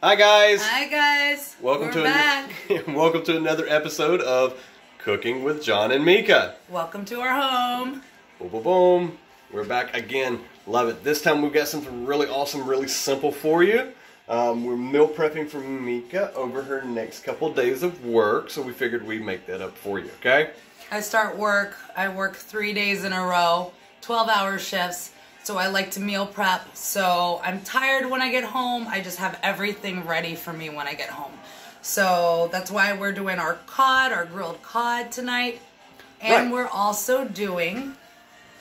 Hi guys! Hi guys! Welcome We're back. Welcome to another episode of Cooking with John and Mika. Welcome to our home. Boom, boom, boom. We're back again. Love it. This time we've got something really awesome, really simple for you. We're meal prepping for Mika over her next couple days of work, so we figured we'd make that up for you, okay? I work 3 days in a row, 12-hour shifts, so I like to meal prep. So I'm tired when I get home. I just have everything ready for me when I get home. So that's why we're doing our cod, our grilled cod tonight. And We're also doing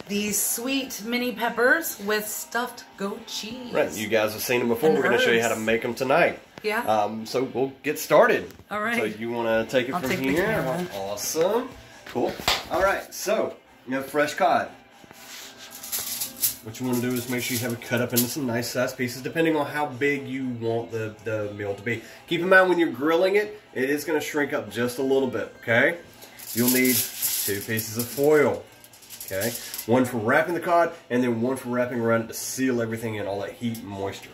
these sweet mini peppers with stuffed goat cheese. Right, you guys have seen them before. We're going to show you how to make them tonight. Yeah. So we'll get started. All right. So you want to take it I'll from take the here? camera. Awesome. Cool. All right, so you have fresh cod. What you want to do is make sure you have it cut up into some nice sized pieces, depending on how big you want the meal to be. Keep in mind when you're grilling it, it is going to shrink up just a little bit, okay? You'll need 2 pieces of foil, okay? One for wrapping the cod, and then one for wrapping around it to seal everything in, all that heat and moisture.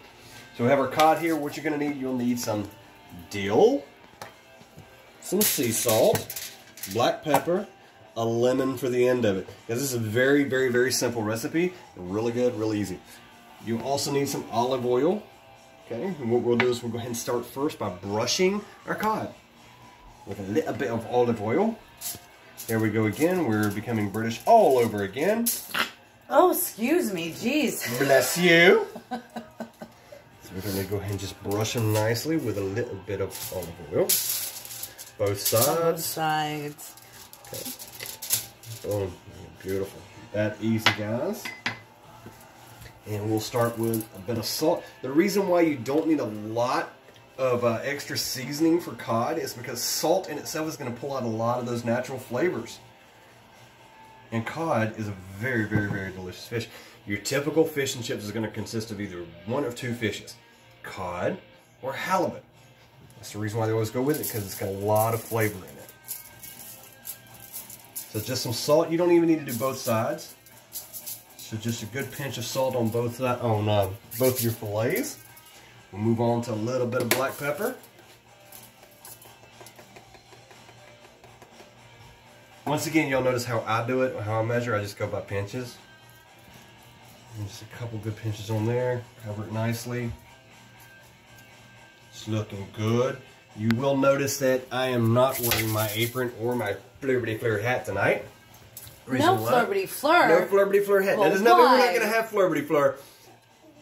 So we have our cod here. What you're going to need, you'll need some dill, some sea salt, black pepper, a lemon for the end of it. Because this is a very, very, very simple recipe. Really good, really easy. You also need some olive oil. Okay, and what we'll do is we'll go ahead and start first by brushing our cod with a little bit of olive oil. There we go again. We're becoming British all over again. Oh, excuse me. Jeez. Bless you. So we're going to go ahead and just brush them nicely with a little bit of olive oil. Both sides. Both sides. Okay. Boom. Beautiful. That easy, guys. And we'll start with a bit of salt. The reason why you don't need a lot of extra seasoning for cod is because salt in itself is going to pull out a lot of those natural flavors. And cod is a very, very, very delicious fish. Your typical fish and chips is going to consist of either one of 2 fishes, cod or halibut. That's the reason why they always go with it, because it's got a lot of flavor in it. So just some salt. You don't even need to do both sides. So just a good pinch of salt on both both your fillets. We'll move on to a little bit of black pepper. Once again, you'll notice how I do it, how I measure. I just go by pinches. And just a couple good pinches on there. Cover it nicely. It's looking good. You will notice that I am not wearing my apron or my Fleur-Bity Fleur hat tonight. No Fleur-Bity Fleur. No Fleur-Bity Fleur hat. Well, that does not mean we're not going to have Fleur-Bity Fleur,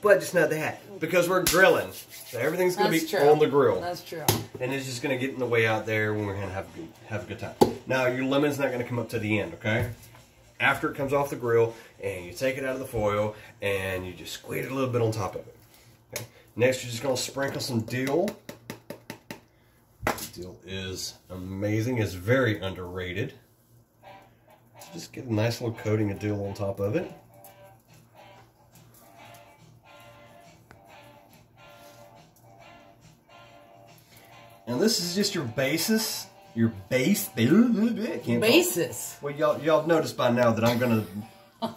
but just not the hat, because we're grilling. So everything's going to be on the grill. That's true. And it's just going to get in the way out there when we're going to have a good time. Now, your lemon's not going to come up to the end, okay? After it comes off the grill, and you take it out of the foil, and you just squeeze it a little bit on top of it. Okay? Next, you're just going to sprinkle some dill. Dill is amazing. It's very underrated. Just get a nice little coating of dill on top of it. And this is just your basis. Your base. Basis. Well, y'all noticed by now that I'm gonna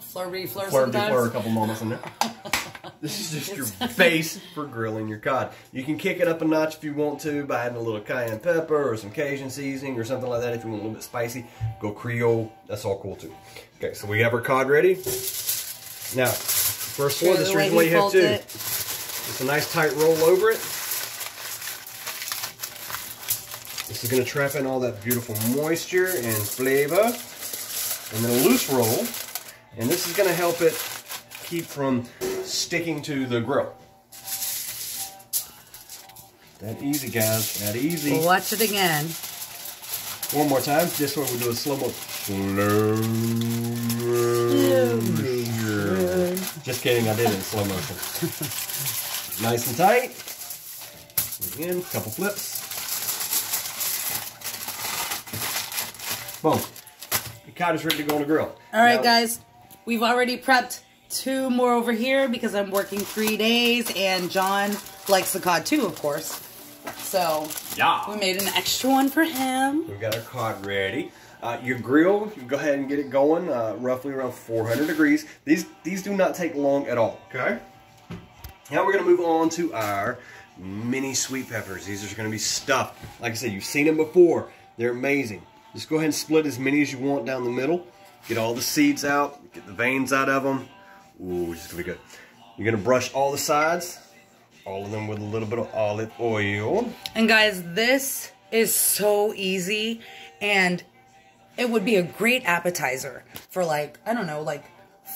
Fleur-Bity Fleur Fleur-Bity Fleur a sometimes. couple moments in there. This is just your base for grilling your cod. You can kick it up a notch if you want to by adding a little cayenne pepper or some Cajun seasoning or something like that. If you want a little bit spicy, go Creole. That's all cool too. Okay, so we have our cod ready. Now, first one, this is the reason why you have 2. Just a nice tight roll over it. This is going to trap in all that beautiful moisture and flavor. And then a loose roll. And this is going to help it keep from sticking to the grill. That easy, guys. That easy. We'll watch it again. One more time. This one we'll do a slow mo. Slow motion. Just kidding. I did it in slow motion. Nice and tight. Again, couple flips. Boom. Your cod is ready to go on the grill. All right, guys. We've already prepped 2 more over here because I'm working 3 days, and John likes the cod too, of course. So yeah, we made an extra one for him. We've got our cod ready. Your grill, you go ahead and get it going, roughly around 400 degrees. These do not take long at all, okay? Now we're going to move on to our mini sweet peppers. These are going to be stuffed. Like I said, you've seen them before. They're amazing. Just go ahead and split as many as you want down the middle. Get all the seeds out. Get the veins out of them. Ooh, this is going to be good. You're going to brush all the sides. All of them with a little bit of olive oil. And guys, this is so easy. And it would be a great appetizer for like, I don't know, like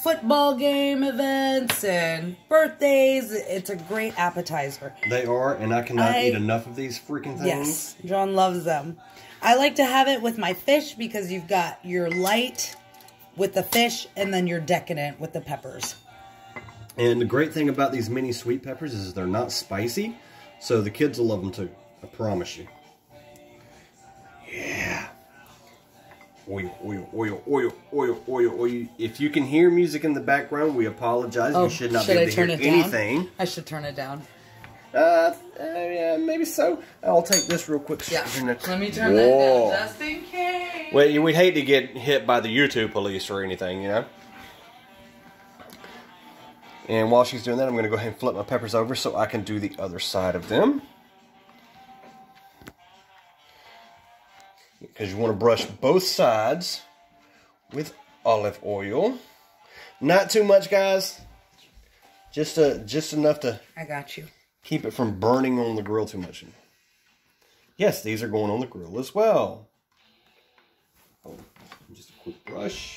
football game events and birthdays. It's a great appetizer. They are, and I cannot eat enough of these freaking things. Yes, John loves them. I like to have it with my fish because you've got your light with the fish and then your decadent with the peppers. And the great thing about these mini sweet peppers is they're not spicy, so the kids will love them too. I promise you. Yeah. Oil, oil, oil, oil, oil, oil, oil. If you can hear music in the background, we apologize. You should not be able to hear anything. I should turn it down. Yeah, maybe so. I'll take this real quick. Yeah. Let me turn that down just in case. Well, we'd hate to get hit by the YouTube police or anything, you know. And while she's doing that, I'm going to go ahead and flip my peppers over so I can do the other side of them. Because you want to brush both sides with olive oil. Not too much, guys. Just enough to... I got you. Keep it from burning on the grill too much. Yes, these are going on the grill as well. Oh, just a quick brush.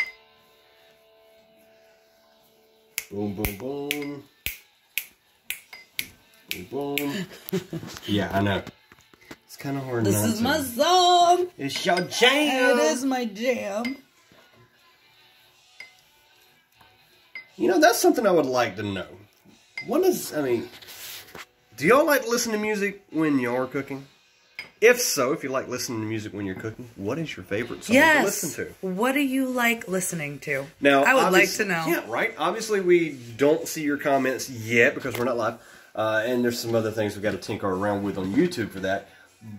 Boom, boom, boom. Boom, boom. Yeah, I know. It's kind of hard. This is my song. It's your jam. It is my jam. You know, that's something I would like to know. What is, I mean, do y'all like to listen to music when you're cooking? If so, if you like listening to music when you're cooking, what is your favorite song to listen to? What do you like listening to? Now, I would like to know. Yeah, right. Obviously, we don't see your comments yet because we're not live. And there's some other things we've got to tinker around with on YouTube for that.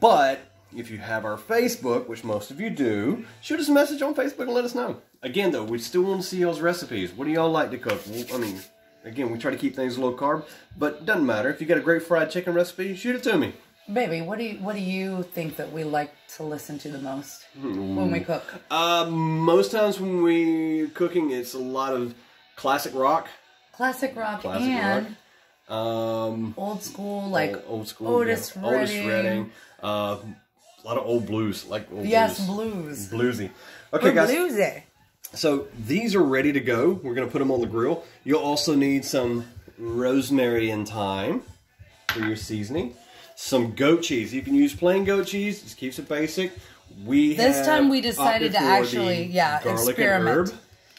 But if you have our Facebook, which most of you do, shoot us a message on Facebook and let us know. Again, though, we still want to see y'all's recipes. What do y'all like to cook? I mean, again, we try to keep things low carb, but it doesn't matter. If you got a great fried chicken recipe, shoot it to me. Baby, what do you think that we like to listen to the most when we cook? Most times when we're cooking, it's a lot of classic rock. Classic rock and old school, like old school, Otis Redding. Otis Redding. A lot of old blues, like old blues. Bluesy. Okay, guys. Bluesy. So these are ready to go. We're going to put them on the grill. You'll also need some rosemary and thyme for your seasoning. Some goat cheese. You can use plain goat cheese. Just keeps it basic. This time we decided to actually, experiment.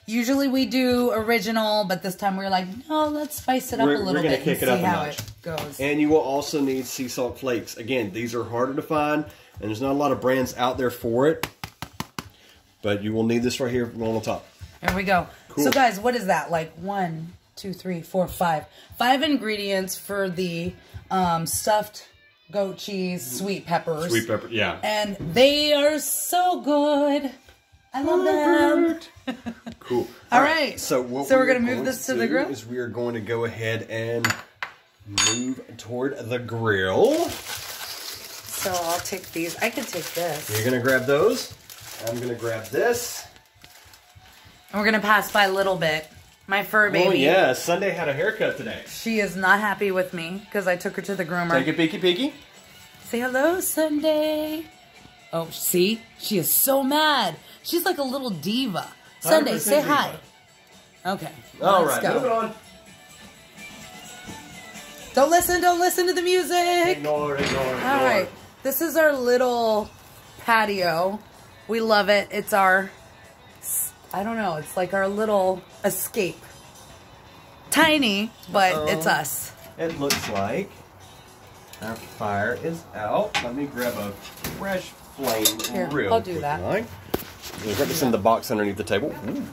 Usually we do original, but this time we were like, no, let's spice it up a little bit and see how it goes. And you will also need sea salt flakes. Again, these are harder to find, and there's not a lot of brands out there for it. But you will need this right here on the top. There we go. Cool. So guys, what is that? Like 1, 2, 3, 4, 5. 5 ingredients for the stuffed goat cheese, sweet peppers. Sweet pepper, yeah. And they are so good. I love them. Cool. All right. So we're going to move this to the grill? We are going to go ahead and move toward the grill. So I'll take these. I could take this. You're going to grab those. I'm going to grab this. And we're going to pass by a little bit. My fur baby. Oh, yeah. Sunday had a haircut today. She is not happy with me because I took her to the groomer. Take a peeky peeky. Say hello, Sunday. Oh, see? She is so mad. She's like a little diva. Sunday, say diva. hi. Okay. All let's right, go. move it on. Don't listen to the music. Ignore. All right. This is our little patio. We love it. It's our, I don't know, it's like our little escape. Tiny, but it's us. It looks like our fire is out. Let me grab a fresh flame Here, real I'll do quick. that. We'll grab this in the box underneath the table. Ooh.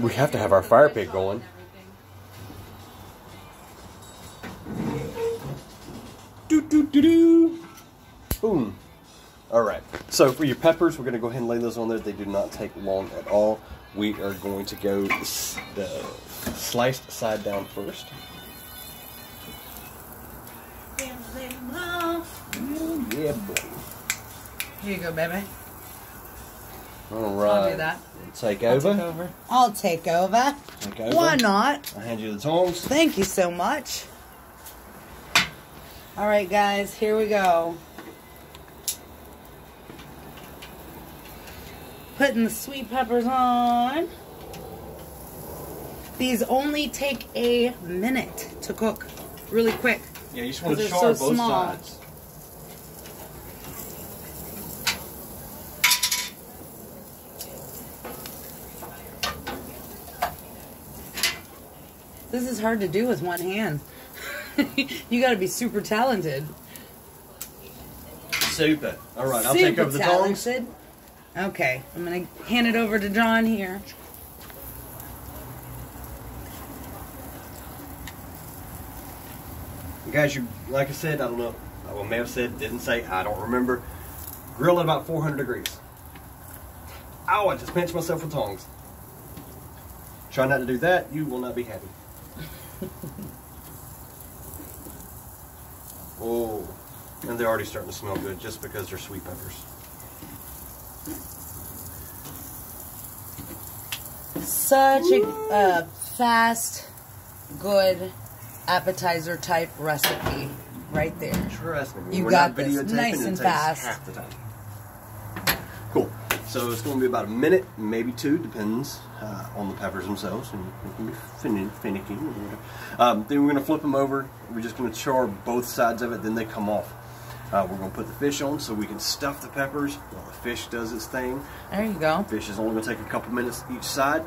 We have to have our fire pit going. Do. Boom. All right. So for your peppers, we're going to go ahead and lay those on there. They do not take long at all. We are going to go the sliced side down first. Here you go, baby. All right. I'll do that. Take I'll over. take over. I'll take over. Take over. Why not? I'll hand you the tongs. Thank you so much. All right, guys, here we go. Putting the sweet peppers on. These only take a minute to cook, really quick. Yeah, you just want to They're char so both small. sides. This is hard to do with one hand. You got to be super talented. Super. All right, I'll take over the tongs. Okay, I'm going to hand it over to John here. Guys, you like I said, I don't know. I may have said, didn't say, I don't remember. Grill at about 400 degrees. Ow, I just pinched myself with tongs. Try not to do that, you will not be happy. Oh, and they're already starting to smell good just because they're sweet peppers. Such a fast, good appetizer type recipe right there. Trust me. You we're got not this. videotaping, Nice it and takes fast. half the time. Cool. So it's going to be about a minute, maybe two, depends on the peppers themselves. And it can be finicky. Then we're going to flip them over. We're just going to char both sides of it, then they come off. We're going to put the fish on so we can stuff the peppers while the fish does its thing. There you go. Fish is only going to take a couple minutes each side.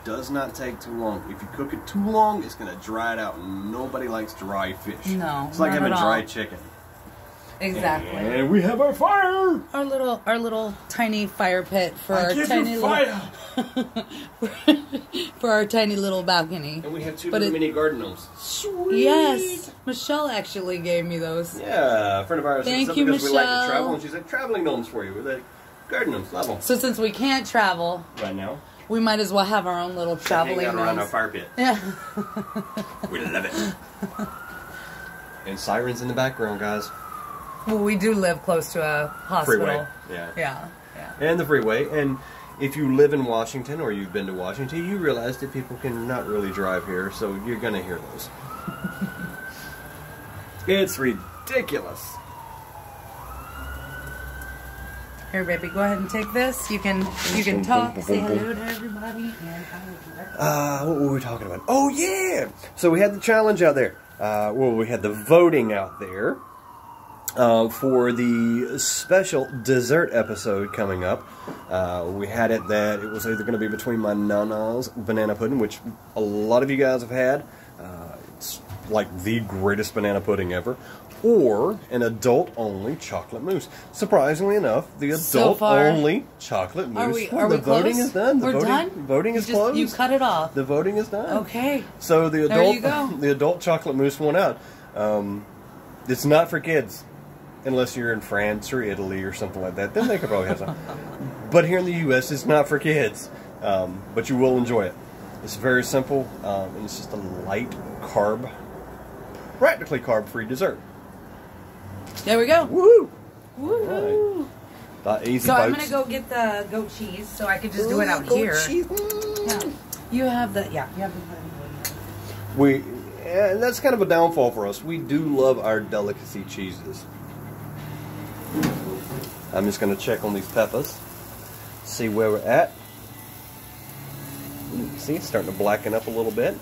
Does not take too long. If you cook it too long, it's going to dry it out. Nobody likes dry fish. No, it's like not having at all. dry chicken. Exactly. And we have our fire. Our little tiny fire pit for our tiny fire. for our tiny little balcony. And we have two little mini garden gnomes. Sweet. Yes, Michelle actually gave me those. Yeah, a friend of ours. Thank it's you, because we like to Michelle. travel, and she's like, traveling gnomes for you. We're like, garden gnomes, love them. So since we can't travel Right now. we might as well have our own little traveling Hang out around our gnomes. fire pit. Yeah. We love it. And sirens in the background, guys. Well, we do live close to a hospital. Freeway. Yeah. Yeah. And the freeway. And if you live in Washington or you've been to Washington, you realize that people can not really drive here, so you're going to hear those. It's ridiculous. Here, baby, go ahead and take this. You can talk, say hello to everybody, and What were we talking about? Oh, yeah! So we had the challenge out there. We had the voting out there for the special dessert episode coming up. We had it that it was either going to be between my Nana's banana pudding, which a lot of you guys have had. It's like the greatest banana pudding ever. Or an adult-only chocolate mousse. Surprisingly enough, the adult-only chocolate mousse. Are we the voting close? is done. We're done? Voting is closed. You cut it off. The voting is done. Okay. So the There you go. adult, the adult chocolate mousse won out. It's not for kids, unless you're in France or Italy or something like that. Then they could probably have some. But here in the U.S., it's not for kids. But you will enjoy it. It's very simple, and it's just a light carb, practically carb-free dessert. There we go. Woo! Woo! Right. Easy So bites. I'm gonna go get the goat cheese so I could just do it out goat here. cheese. Yeah. You have the And that's kind of a downfall for us. We do love our delicacy cheeses. I'm just going to check on these peppers, see where we're at. See, it's starting to blacken up a little bit.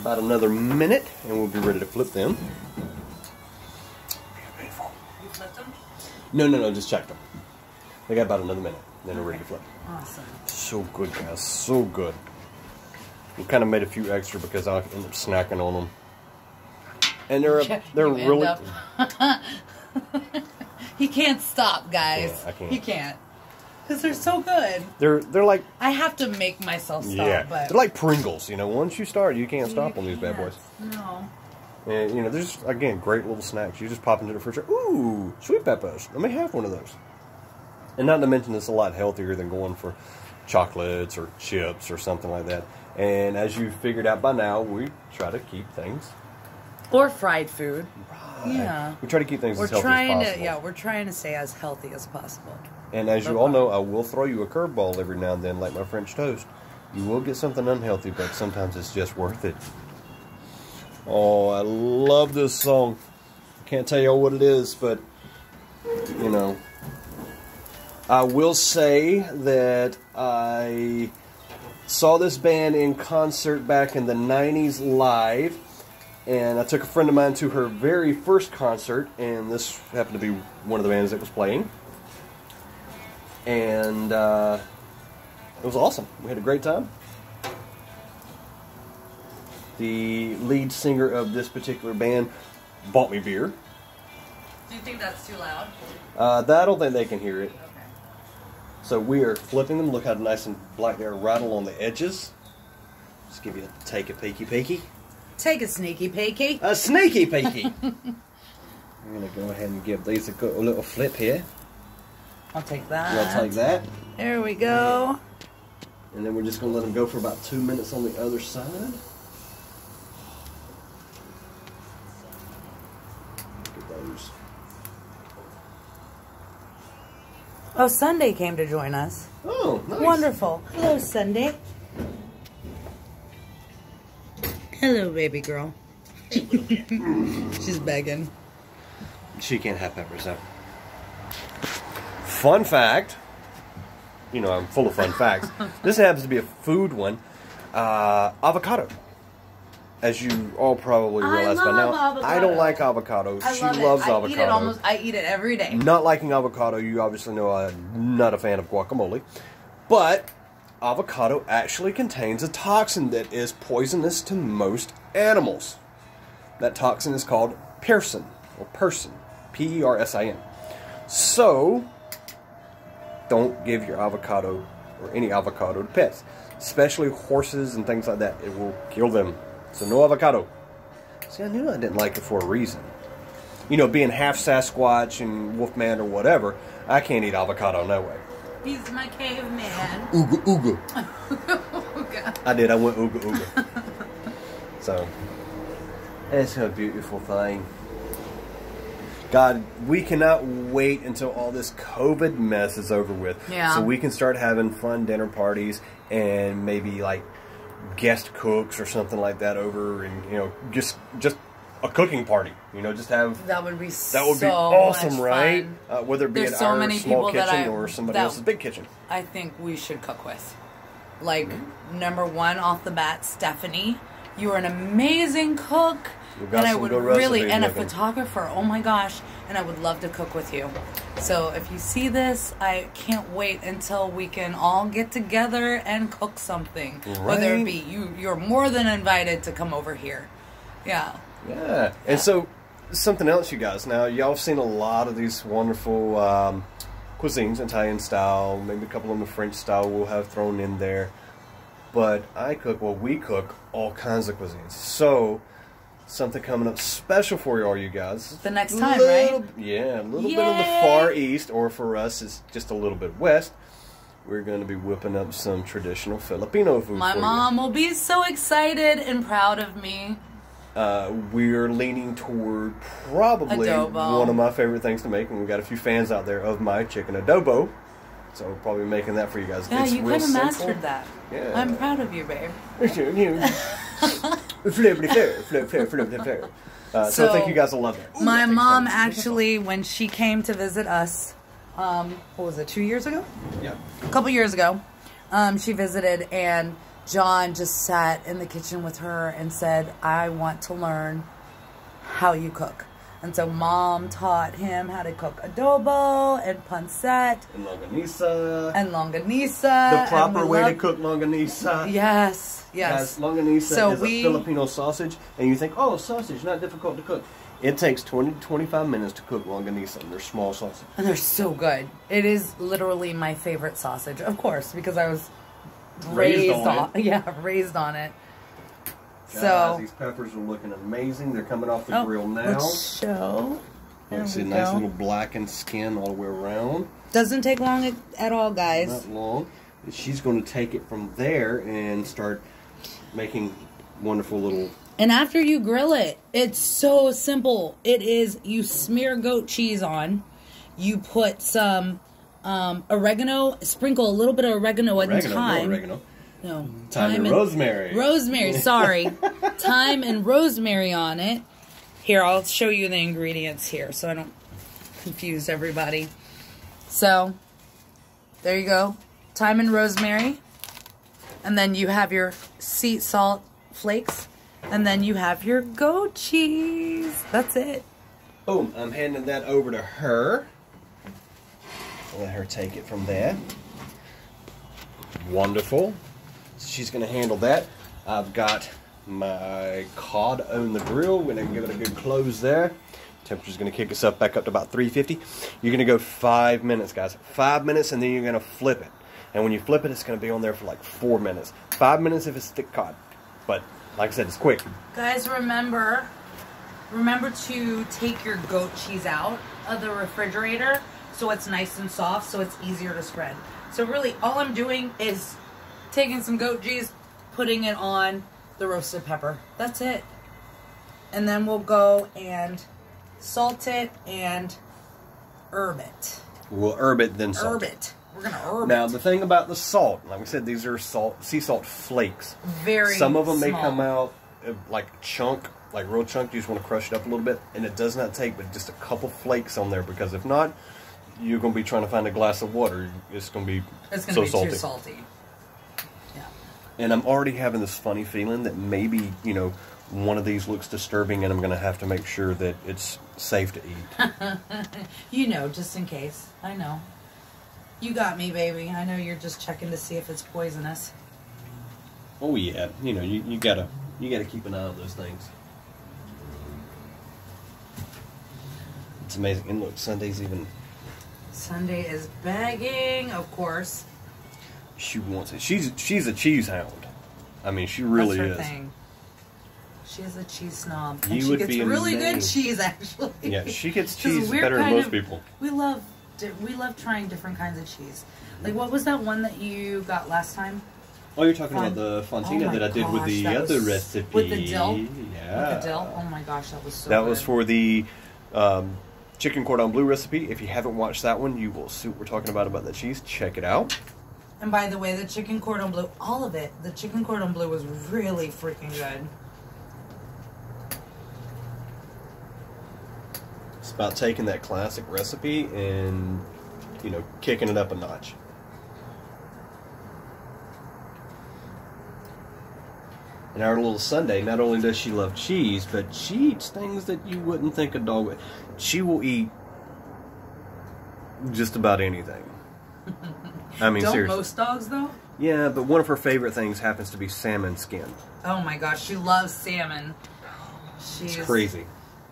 About another minute, and we'll be ready to flip them. You flipped them? No, just check them. They got about another minute, then they're ready to flip. Awesome. So good, guys, so good. We kind of made a few extra because I ended up snacking on them. And they're really... He can't stop, guys. Yeah, I can't. He can't. Because they're so good. They're like... I have to make myself stop, Yeah, but... they're like Pringles, you know. Once you start, you can't stop on these bad boys. No. And, you know, there's, again, great little snacks. You just pop into the refrigerator. Ooh, sweet peppers. Let me have one of those. And not to mention, it's a lot healthier than going for chocolates or chips or something like that. And as you figured out by now, we try to keep things... Or fried food. Yeah. We try to keep things as healthy as possible. We're trying to stay as healthy as possible. And as you all know, I will throw you a curveball every now and then, like my French toast. You will get something unhealthy, but sometimes it's just worth it. Oh, I love this song. I can't tell you what it is, but, you know. I will say that I saw this band in concert back in the 90s live. And I took a friend of mine to her very first concert, and this happened to be one of the bands that was playing. And it was awesome. We had a great time. The lead singer of this particular band bought me beer. Do you think that's too loud? I don't think they can hear it. Okay. So we are flipping them. Look how nice and black they are right along the edges. Just give you a take a peeky. Take a sneaky peeky. A sneaky peeky. I'm going to go ahead and give these a little flip here. I'll take that. You'll take that. There we go. And then we're just going to let them go for about 2 minutes on the other side. Look at those. Oh, Sunday came to join us. Oh, nice. Wonderful. Hello, Sunday. Hello, baby girl. She's begging. She can't have peppers, though. Fun fact. You know, I'm full of fun facts. This happens to be a food one. Avocado. As you all probably realize by now, avocado. I don't like avocado. She loves avocado. I eat it every day. Not liking avocado, you obviously know I'm not a fan of guacamole. But avocado actually contains a toxin that is poisonous to most animals. That toxin is called persin, or persin. P-E-R-S-I-N. So, don't give your avocado, or any avocado, to pets. Especially horses and things like that. It will kill them. So no avocado. See, I knew I didn't like it for a reason. You know, being half Sasquatch and Wolfman or whatever, I can't eat avocado, no way. He's my caveman. Ooga ooga. Ooga. I did, I went ooga ooga. So, it's a beautiful thing. God, we cannot wait until all this COVID mess is over with. Yeah. So we can start having fun dinner parties and maybe like guest cooks or something like that over, and you know, just a cooking party. You know, just have that would be awesome, much right? fun. Whether it be There's at so our many small people that kitchen or somebody else's big kitchen. I think we should cook with. Like number one off the bat, Stephanie. You are an amazing cook. And I would really, and a photographer, oh my gosh, and I would love to cook with you. So if you see this, I can't wait until we can all get together and cook something. Right. Whether it be you're more than invited to come over here. Yeah. Yeah. And so, something else, you guys. Now, y'all have seen a lot of these wonderful cuisines, Italian style, maybe a couple of the French style we'll have thrown in there. But we cook all kinds of cuisines. So, something coming up special for all you guys. The next time, right? Yeah, a little bit of the far east, or for us, it's just a little bit west. We're going to be whipping up some traditional Filipino food. My mom will be so excited and proud of me. We're leaning toward probably adobo. One of my favorite things to make, and we've got a few fans out there of my chicken adobo. So we'll probably be making that for you guys. Yeah, it's you kind of mastered that. Yeah. I'm proud of you, babe. So I think you guys will love it. My mom actually, when she came to visit us, what was it, 2 years ago? Yeah. A couple years ago, she visited, and John just sat in the kitchen with her and said, I want to learn how you cook. And so Mom taught him how to cook adobo and pancit. And longanisa. And longanisa. The proper way to cook longanisa. Yes, yes. Guys, longanisa is a Filipino sausage. And you think, oh, sausage, not difficult to cook. It takes 20 to 25 minutes to cook longanisa. And they're small sausages. And they're so good. It is literally my favorite sausage. Of course, because I was raised on it. Yeah, raised on it. Guys, so these peppers are looking amazing. They're coming off the grill now. Let's show. You see a nice little blackened skin all the way around. Doesn't take long at all, guys. Not long. And she's going to take it from there and start making wonderful little And after you grill it, it's so simple. It is, you smear goat cheese on, you put some oregano, sprinkle a little bit of oregano and thyme. No oregano. No. Thyme and rosemary. Rosemary, sorry. Thyme and rosemary on it. Here, I'll show you the ingredients here so I don't confuse everybody. So, there you go. Thyme and rosemary. And then you have your sea salt flakes. And then you have your goat cheese. That's it. Boom. I'm handing that over to her. I'll let her take it from there. Wonderful. She's going to handle that. I've got my cod on the grill. We're going to give it a good close there. Temperature's going to kick us up back up to about 350. You're going to go 5 minutes, guys. 5 minutes, and then you're going to flip it. And when you flip it, it's going to be on there for like 4 minutes. 5 minutes if it's thick cod. But like I said, it's quick. Guys, remember to take your goat cheese out of the refrigerator so it's nice and soft, so it's easier to spread. So really, all I'm doing is taking some goat cheese, putting it on the roasted pepper. That's it. And then we'll go and salt it and herb it. We'll herb it, then salt it. We're going to herb it. Now, the thing about the salt, like we said, these are sea salt flakes. Very Some of them may small. come out like chunk, like real chunk. You just want to crush it up a little bit. And it does not take but just a couple flakes on there, because if not, you're going to be trying to find a glass of water. It's going to be so salty. Too salty. Yeah. And I'm already having this funny feeling that maybe, you know, one of these looks disturbing, and I'm going to have to make sure that it's safe to eat. You know, just in case. I know. You got me, baby. I know you're just checking to see if it's poisonous. Oh yeah, you know, you gotta keep an eye on those things. It's amazing. And look, Sunday's even. Sunday is begging, of course. She wants it. She's a cheese hound. I mean, she really That's her is. Thing. She is a cheese snob. And You she would gets be really good amazed. cheese, actually. Yeah, she gets 'Cause cheese we're better than kind most of- people. We love trying different kinds of cheese. Like, what was that one that you got last time? Oh, you're talking about the fontina Oh that I did with gosh, the that other was- recipe. With the dill? Yeah. With the dill? Oh my gosh, that was so That good. was for the chicken cordon bleu recipe. If you haven't watched that one, you will see what we're talking about that cheese. Check it out. And by the way, the chicken cordon bleu, all of it, the chicken cordon bleu was really freaking good. It's about taking that classic recipe and, you know, kicking it up a notch. And our little Sunday, not only does she love cheese, but she eats things that you wouldn't think a dog would. She will eat just about anything. I mean, Don't seriously. most dogs, though? Yeah, but one of her favorite things happens to be salmon skin. Oh my gosh, she loves salmon. She's It's crazy.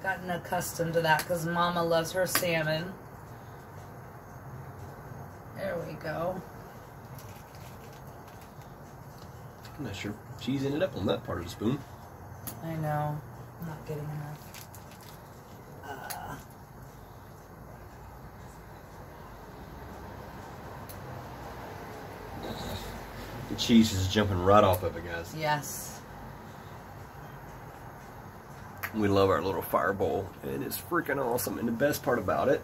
gotten accustomed to that because Mama loves her salmon. There we go. I'm not sure cheese ended up on that part of the spoon. I know. I'm not getting enough. The cheese is jumping right off of it, guys. Yes. We love our little fire bowl. It is freaking awesome. And the best part about it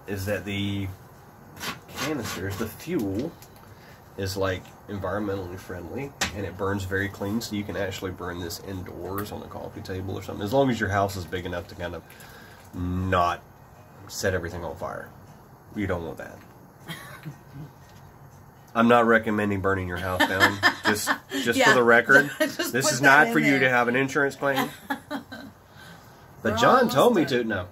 is that the canisters, the fuel, is like environmentally friendly, and it burns very clean, so you can actually burn this indoors on a coffee table or something, as long as your house is big enough to kind of not set everything on fire. You don't want that. I'm not recommending burning your house down. Just Yeah, for the record, just this put is that not in for you there. to have an insurance claim. But We're John almost told me done. to. No,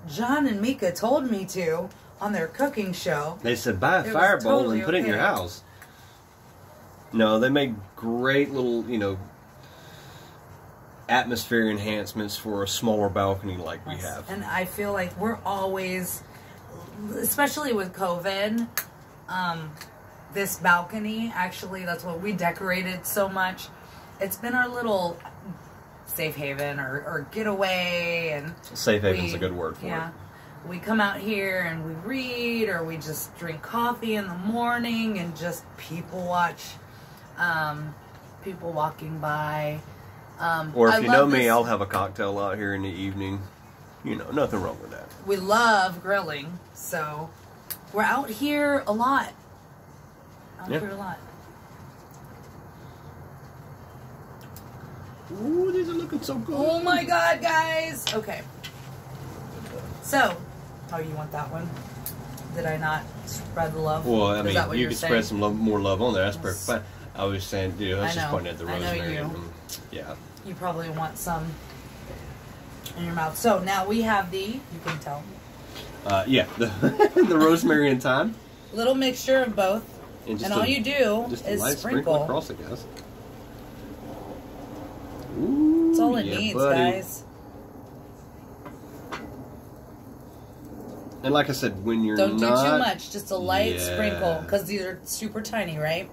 John and Mika told me to on their cooking show. they said buy a It was fire bowl totally and put it in your okay. house. No, they make great little, you know, atmosphere enhancements for a smaller balcony like we have. And I feel like we're always, especially with COVID, this balcony, actually, that's what we decorated so much. It's been our little safe haven or getaway. And Safe haven's a good word for yeah, it. we come out here and we read, or we just drink coffee in the morning and just people watch people walking by. Or if I you know love me, this- I'll have a cocktail out here in the evening. You know, nothing wrong with that. We love grilling, so we're out here a lot. Here a lot. Ooh, these are looking so good. Oh my god, guys! Okay. So, oh, you want that one? Did I not spread the love? Well, I Is mean, that what you you're could saying? spread some love, more love on there. That's perfect. Fine. I was saying, dude, I was I just know. pointing at the I know rosemary. you. Yeah. You probably want some in your mouth. So now we have you can tell. Yeah, the rosemary and thyme. Little mixture of both. And all you do just a is light sprinkle. across it, guys. Ooh, That's all it yeah, needs, buddy. guys. And like I said, when you're Don't not... do too much. Just a light sprinkle. Because these are super tiny, right?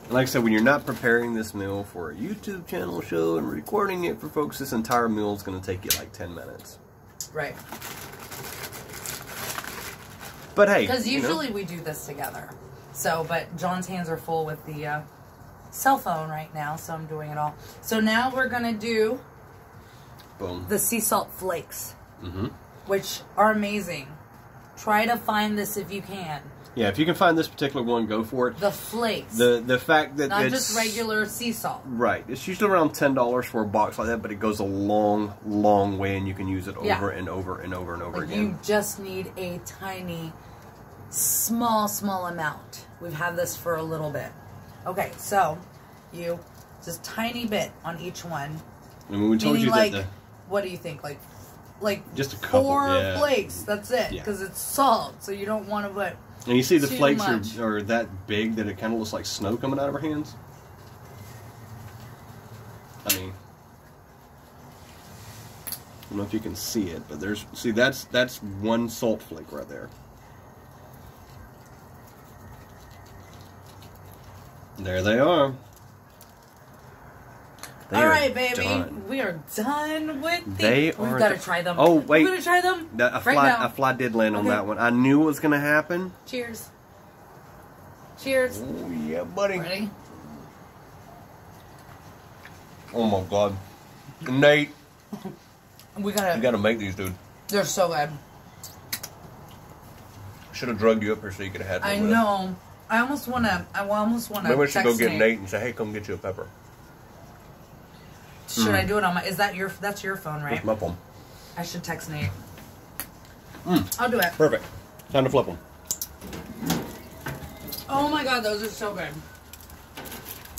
And like I said, when you're not preparing this meal for a YouTube channel show and recording it for folks, this entire meal is going to take you like 10 minutes. Right. But hey, Because usually we do this together. So, but John's hands are full with the cell phone right now, so I'm doing it all. So now we're going to do boom. the sea salt flakes, Mm-hmm. which are amazing. Try to find this if you can. Yeah, if you can find this particular one, go for it. The flakes. The fact that Not it's... just regular sea salt. Right. It's usually around $10 for a box like that, but it goes a long, long way, and you can use it over and over and over and over Like again. you just need a tiny, small amount. We've had this for a little bit. Okay, so you just tiny bit on each one. And we told Meaning you like, that what do you think? Like just a couple, 4 flakes. That's it. Yeah. Because it's salt, so you don't want to put. and you see the too flakes much. are that big that it kind of looks like snow coming out of our hands. I mean, I don't know if you can see it, but that's one salt flake right there. There they are. They All are right, baby. done. We are done with these. They We've are got to done. try them. Oh, wait. We're going to try them A right now. fly did land on Okay. that one. I knew it was going to happen. Cheers. Cheers. Oh, yeah, buddy. Ready? Oh, my God. Nate, We you got got to make these, dude. They're so good. Should have drugged you up here so you could have had I one. know. I almost want to. Maybe I should go get Nate and say, hey, come get you a pepper. Should I do it on my? Is that your? That's your phone, right? That's my phone. I should text Nate. I'll do it. Perfect. Time to flip them. Oh my God, those are so good.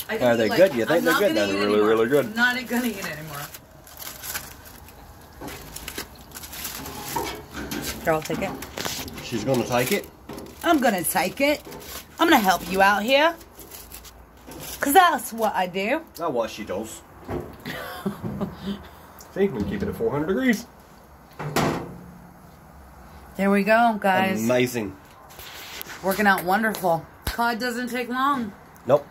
I can Are eat, they like, good? You think I'm they're not good? gonna They're eat really, anymore. really good. I'm not gonna eat anymore. Here, I'll take it. She's going to take it. I'm gonna take it. I'm gonna help you out here. Cause that's what I do. Now what she does. See, we can keep it at 400 degrees. There we go, guys. Amazing. Working out wonderful. Cod doesn't take long. Nope.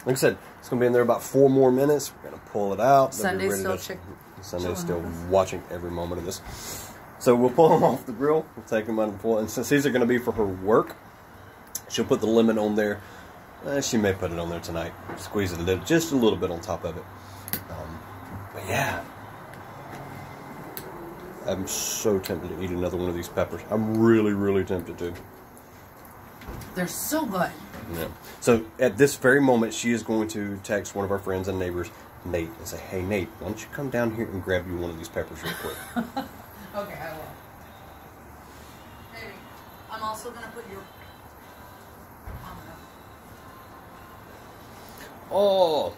Like I said, it's going to be in there about 4 more minutes. We're going to pull it out. Sunday's still Sunday's still watching every moment of this. So we'll pull them off the grill. We'll take them out and pull it. And since these are going to be for her work, she'll put the lemon on there. She may put it on there tonight. Squeeze it just a little bit on top of it. But yeah. I'm so tempted to eat another one of these peppers. I'm really, really tempted to. They're so good. Yeah. So at this very moment, she is going to text one of our friends and neighbors, Nate, and say, hey, Nate, why don't you come down here and grab you one of these peppers real quick? Okay, I will. Maybe. I'm also gonna put your. Oh,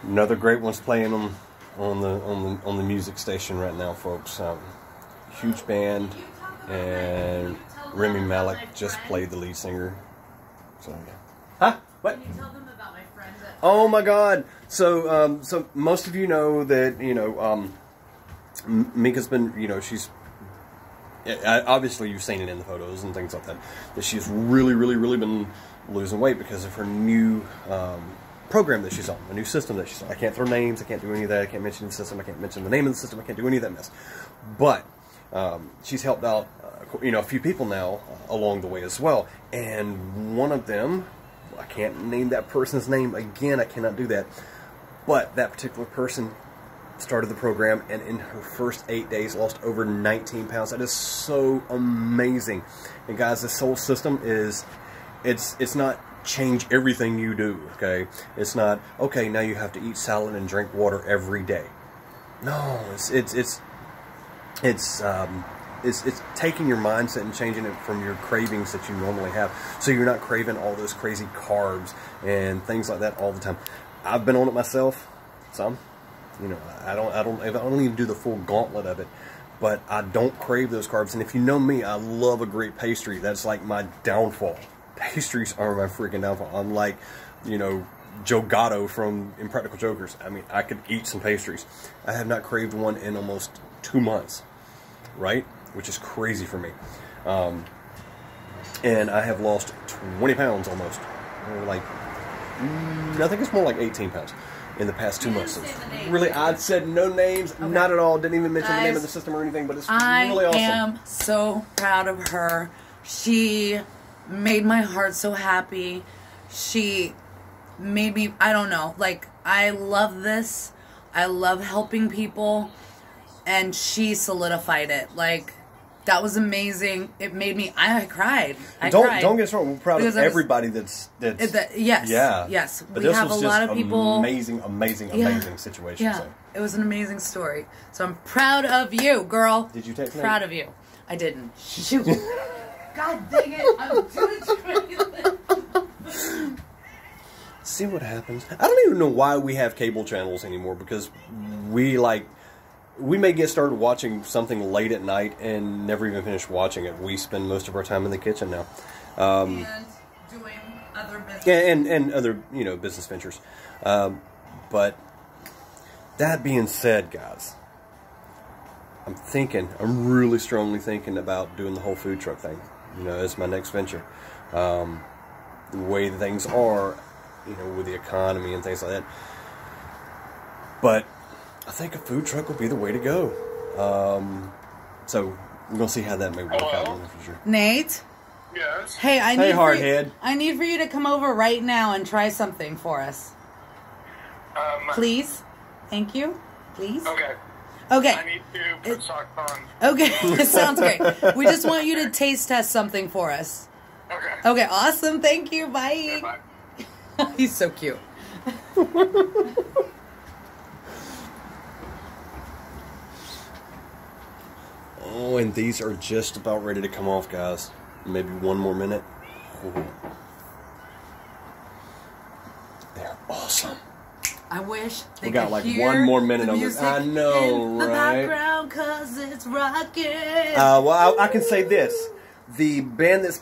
another great one's playing on the music station right now, folks. Huge band, and Remy Malek just played the lead singer. So yeah. Huh? What? Can you tell them about my friend that? Oh my God! So so most of you know that Mika's been she's. Obviously, you've seen it in the photos and things like that. That she's really, really, really been losing weight because of her new program that she's on, a new system that she's on. I can't throw names. I can't do any of that. I can't mention the system. I can't mention the name of the system. I can't do any of that mess. But she's helped out, a few people now along the way as well. And one of them I can't name that person's name again. I cannot do that. But that particular person started the program, and in her first 8 days lost over 19 pounds. That is so amazing. And guys, this whole system is, it's not change everything you do, okay? It's not, okay, now you have to eat salad and drink water every day. No, it's taking your mindset and changing it from your cravings that you normally have, so you're not craving all those crazy carbs and things like that all the time. I've been on it myself, some. You know, I don't even do the full gauntlet of it, but I don't crave those carbs. And if you know me, I love a great pastry. That's like my downfall. Pastries are my freaking downfall. I'm like, you know, Joe Gatto from Impractical Jokers. I mean, I could eat some pastries. I have not craved one in almost 2 months, right? Which is crazy for me. And I have lost 20 pounds almost. Like, I think it's more like 18 pounds. In the past 2 months. Really, I said no names, okay. Not at all. Didn't even mention the name of the system or anything, but it's really awesome. I am so proud of her. She made my heart so happy. She made me, I don't know, like, I love this. I love helping people. And she solidified it. Like, that was amazing. It made me, I cried. Don't get us wrong. We're proud of everybody that's yes. Yeah. Yes. But we have a lot of people. Amazing situation. Yeah. So. It was an amazing story. So I'm proud of you, girl. Did you text me? Proud of you. I didn't. Shoot. God dang it. I'm doing it. See what happens. I don't even know why we have cable channels anymore, because we may get started watching something late at night and never even finish watching it. We spend most of our time in the kitchen now. And doing other business. And other, you know, business ventures. But that being said, guys, I'm really strongly thinking about doing the whole food truck thing. You know, it's my next venture. The way things are, you know, with the economy and things like that. But I think a food truck will be the way to go. So we're going to see how that may work out in the future. Nate? Yes? Hey, hardhead. I need for you to come over right now and try something for us. Please? Thank you. Please? Okay. Okay. I need to put socks on. Okay. Sounds great. We just want you to taste test something for us. Okay. Okay, awesome. Thank you. Bye. Okay, bye. He's so cute. Oh, and these are just about ready to come off, guys. Maybe one more minute. Ooh. They're awesome. I wish they we got could like hear one more minute the on this. music I know, in right? the background, 'cause it's rocking. Well, I can say this: the band that's